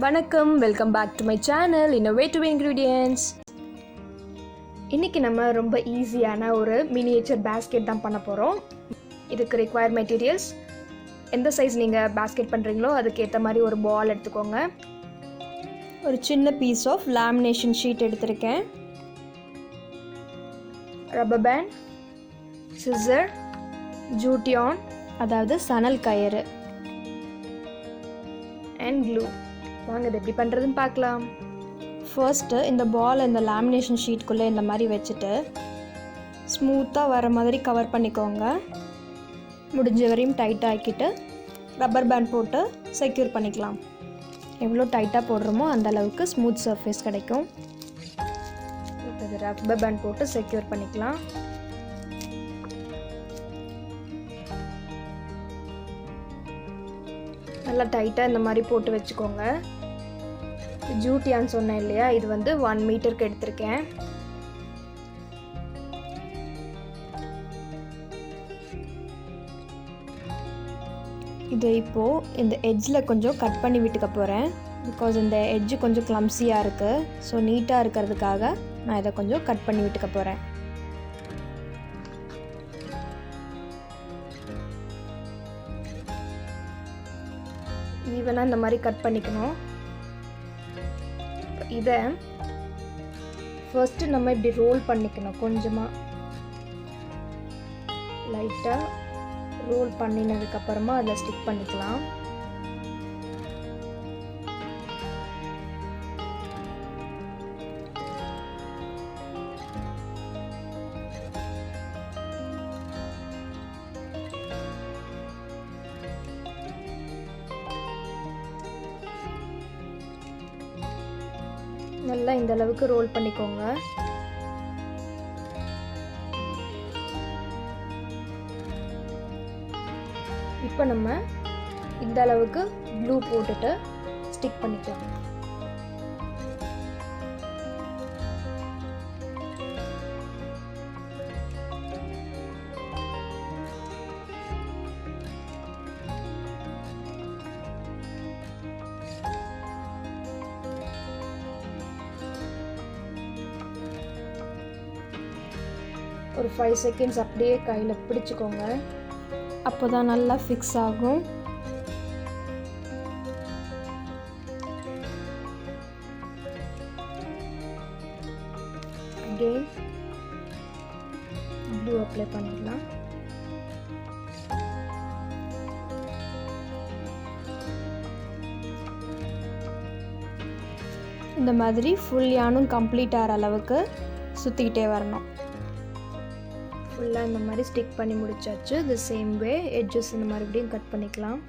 வணக்கம், welcome back to my channel innovative ingredients. இன்றைக்கி நம்ம ரொம்ப ஈஸியான ஒரு மினியேச்சர் பேஸ்கெட் தான் பண்ண போகிறோம். இதுக்கு ரிக்வயர் மெட்டீரியல்ஸ், எந்த சைஸ் நீங்கள் பேஸ்கெட் பண்ணுறீங்களோ அதுக்கேற்ற மாதிரி ஒரு பால் எடுத்துக்கோங்க. ஒரு சின்ன பீஸ் ஆஃப் லேமினேஷன் ஷீட் எடுத்திருக்கேன். ரப்பர் பேண்ட், சிசர், ஜூட் அதாவது சணல் கயிறு அண்ட் க்ளூ. வாங்க இது எப்படி பண்ணுறதுன்னு பார்க்கலாம். ஃபர்ஸ்ட்டு இந்த பால் இந்த லேமினேஷன் ஷீட்குள்ளே இந்த மாதிரி வச்சுட்டு ஸ்மூத்தாக வர மாதிரி கவர் பண்ணிக்கோங்க. முடிஞ்ச வரையும் டைட்டாக ஆக்கிட்டு ரப்பர் பேண்ட் போட்டு செக்யூர் பண்ணிக்கலாம். எவ்வளோ டைட்டாக போடுறோமோ அந்த அளவுக்கு ஸ்மூத் சர்ஃபேஸ் கிடைக்கும். இப்போ இது ரப்பர் பேண்ட் போட்டு செக்யூர் பண்ணிக்கலாம். நல்லா டைட்டாக இந்த மாதிரி போட்டு வச்சுக்கோங்க. ஜூட்டியான்னு சொன்னேன் இல்லையா, இது வந்து 1 மீட்டருக்கு எடுத்திருக்கேன். இது இப்போது இந்த எட்ஜில் கொஞ்சம் கட் பண்ணி விட்டுக்க போகிறேன். பிகாஸ் இந்த எட்ஜு கொஞ்சம் கிளம்ஸியாக இருக்குது. ஸோ நீட்டாக இருக்கிறதுக்காக நான் இதை கொஞ்சம் கட் பண்ணி விட்டுக்க போகிறேன். ஈவனாக இந்த மாதிரி கட் பண்ணிக்கணும். இதை ஃபர்ஸ்ட்டு நம்ம இப்படி ரோல் பண்ணிக்கணும். கொஞ்சமாக லைட்டாக ரோல் பண்ணினதுக்கப்புறமா அதில் ஸ்டிக் பண்ணிக்கலாம். நல்லா இந்த அளவுக்கு ரோல் பண்ணிக்கோங்க. இப்போ நம்ம இந்த அளவுக்கு க்ளூ போட்டுட்டு ஸ்டிக் பண்ணிக்கலாம். ஒரு 5 செகண்ட்ஸ் அப்படியே கையில் பிடிச்சிக்கோங்க. அப்போ தான் நல்லா ஃபிக்ஸ் ஆகும். அகெயின் க்ளூ அப்ளை பண்ணிடலாம். இந்த மாதிரி ஃபுல் யானும் கம்ப்ளீட் ஆகிற அளவுக்கு சுற்றிக்கிட்டே வரணும். ஃபுல்லாக இந்த மாதிரி ஸ்டிக் பண்ணி முடிச்சாச்சு. தி சேம் வே எட்ஜஸ் இந்த மறுபடியும் கட் பண்ணிக்கலாம்.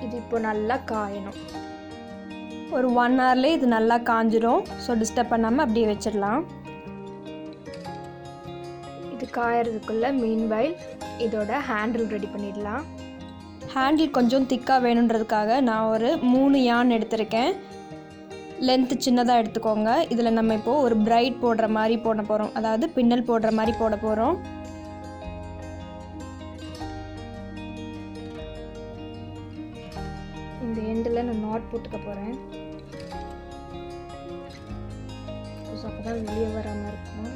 இது இப்போ நல்லா காயணும். ஒரு 1 ஹவர்லேயே இது நல்லா காஞ்சிடும். ஸோ டிஸ்டர்ப் பண்ணாமல் அப்படியே வச்சிடலாம். இது காயறதுக்குள்ளே மீன்வைல் இதோட ஹேண்டில் ரெடி பண்ணிடலாம். ஹேண்டில் கொஞ்சம் திக்காக வேணுன்றதுக்காக நான் ஒரு 3 யான் எடுத்திருக்கேன். லென்த்து சின்னதாக எடுத்துக்கோங்க. இதில் நம்ம இப்போது ஒரு பிரைட் போடுற மாதிரி போட போகிறோம். அதாவது பின்னல் போடுற மாதிரி போட போகிறோம். இந்த எண்டில் நான் நாட் போட்டுக்க போகிறேன். அப்போ தான் வெளியே வராமல் இருக்கும்.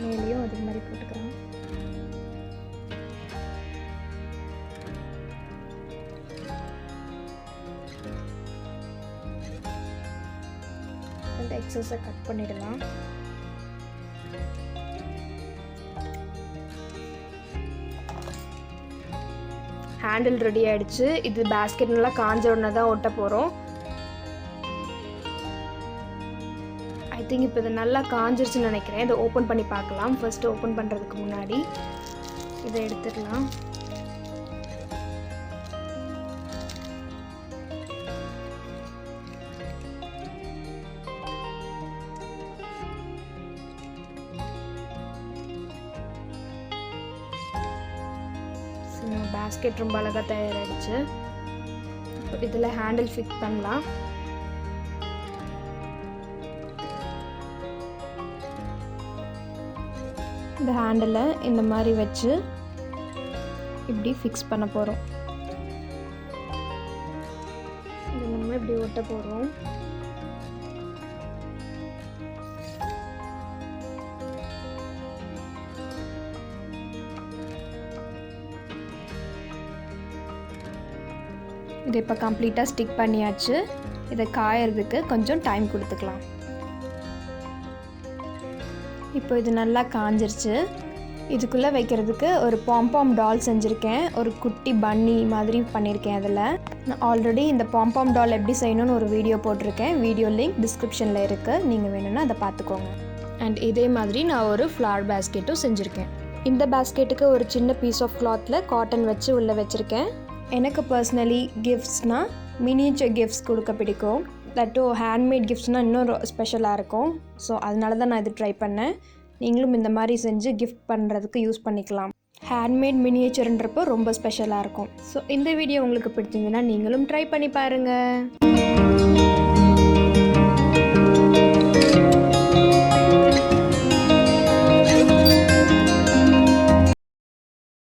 மேலேயும் அது மாதிரி போட்டுக்கிறேன். அந்த எக்ஸஸை கட் பண்ணிடலாம். ஹேண்டில் ரெடி ஆகிடுச்சு. இது பேஸ்கெட் நல்லா காஞ்ச உடனே தான் ஒட்ட போகிறோம். திங்க் இப்போ இது நல்லா காஞ்சிருச்சுன்னு நினைக்கிறேன். இதை ஓப்பன் பண்ணி பார்க்கலாம். ஃபர்ஸ்ட்டு ஓப்பன் பண்ணுறதுக்கு முன்னாடி இதை எடுத்துடலாம். பேஸ்கெட் ரொம்ப அழகாக தயாராகிடுச்சு. இதில் ஹேண்டில் ஃபிக்ஸ் பண்ணலாம். இந்த ஹேண்டிலை இந்த மாதிரி வச்சு இப்படி ஃபிக்ஸ் பண்ண போகிறோம். இதை நம்ம இப்படி ஒட்ட போகிறோம். இதை இப்போ கம்ப்ளீட்டாக ஸ்டிக் பண்ணியாச்சு. இதை காயறதுக்கு கொஞ்சம் டைம் கொடுத்துக்கலாம். இப்போ இது நல்லா காஞ்சிருச்சு. இதுக்குள்ளே வைக்கிறதுக்கு ஒரு பாம்-பாம் டால் செஞ்சுருக்கேன். ஒரு குட்டி பன்னி மாதிரி பண்ணியிருக்கேன். அதில் நான் ஆல்ரெடி இந்த பாம்-பாம் டால் எப்படி செய்யணும்னு ஒரு வீடியோ போட்டிருக்கேன். வீடியோ லிங்க் டிஸ்கிரிப்ஷனில் இருக்குது, நீங்கள் வேணும்னா அதை பார்த்துக்கோங்க. அண்ட் இதே மாதிரி நான் ஒரு ஃப்ளவர் பேஸ்கெட்டும் செஞ்சுருக்கேன். இந்த பேஸ்கெட்டுக்கு ஒரு சின்ன பீஸ் ஆஃப் கிளாத்தில் காட்டன் வச்சு உள்ளே வச்சுருக்கேன். எனக்கு பர்சனலி கிஃப்ட்ஸ்னால் மினியேச்சர் கிஃப்ட்ஸ் கொடுக்க பிடிக்கும். தட்டும் ஹேண்ட்மேட் கிஃப்ட்ஸ்னால் இன்னும் ஸ்பெஷலாக இருக்கும். ஸோ அதனால தான் நான் இது ட்ரை பண்ணேன். நீங்களும் இந்த மாதிரி செஞ்சு கிஃப்ட் பண்ணுறதுக்கு யூஸ் பண்ணிக்கலாம். ஹேண்ட்மேட் மினியேச்சர்ன்றப்போ ரொம்ப ஸ்பெஷலாக இருக்கும். ஸோ இந்த வீடியோ உங்களுக்கு பிடிச்சிருந்துன்னா நீங்களும் ட்ரை பண்ணி பாருங்கள்.